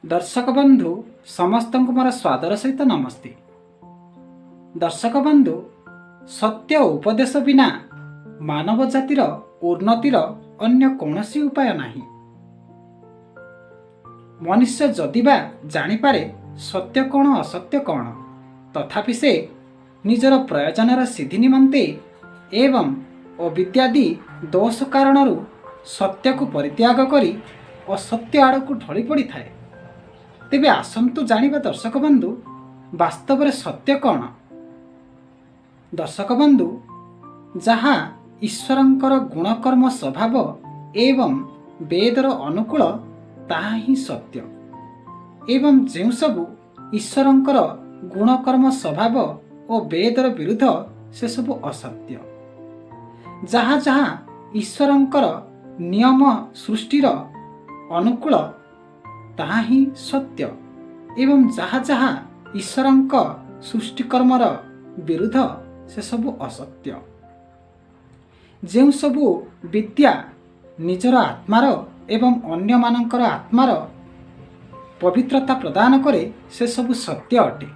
दर्शक बंधु समस्त मोर स्वादर सहित नमस्ते। दर्शक बंधु सत्य उपदेश बिना मानव जातिर उन्नतिर अन्य कौनसी उपाय नहीं। मनुष्य जदिबा जानिपारे सत्य कौन असत्य कौन, तथापि से निजर प्रयोजनर सिद्धि निमंते एवं अविद्यादि दोष कारणरू सत्य को परित्याग करी असत्य आड़ को ढली पड़ी थाए। तेबे आसंतु जानिबा दर्शक बंधु वास्तव में सत्य कौन। दर्शक बंधु जहाँ ईश्वरंकर गुणकर्म स्वभाव एवं वेदर अनुकूल ताहा ही सत्य, एवं जो सबू ईश्वरंकर गुणकर्म स्वभाव और वेदर विरुद्ध से सबू असत्य। जहाँ जहाँ ईश्वरंकर नियम सृष्टिर अनुकूल ताहा ही सत्य, एवं जहाँ जहाँ ईश्वरंक सृष्टिकर्मर विरुद्ध से सबू असत्य। जो सबू विद्या निजर आत्मार एवं अन्य मानकर आत्मार पवित्रता प्रदान करे से सबू सत्य अटे।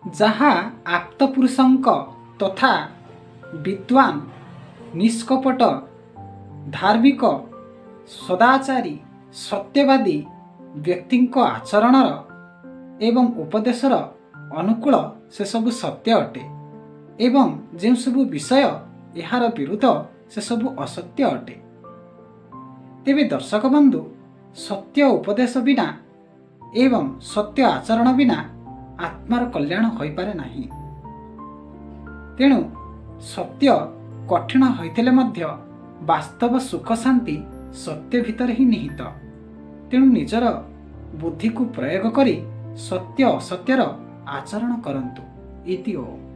जहाँ आप्त पुरुषंक तथा विद्वान निष्कपट धार्मिक सदाचारी सत्यवादी व्यक्तिंक आचरणर एवं उपदेशर अनुकूल से सबू सत्य अटे, एवं जो सबू विषय यार विरुद्ध से सबू असत्य अटे। तेबे दर्शक बंधु सत्य उपदेश बिना एवं सत्य आचरण बिना आत्मार कल्याण हो पारे नहीं। तेणु सत्य कठिन होइथिले मध्य वास्तव सुख शांति सत्य भितर ही निहित। तेणु निजर बुद्धि को प्रयोग करी सत्य असत्यर आचरण करंतु। इति ओम।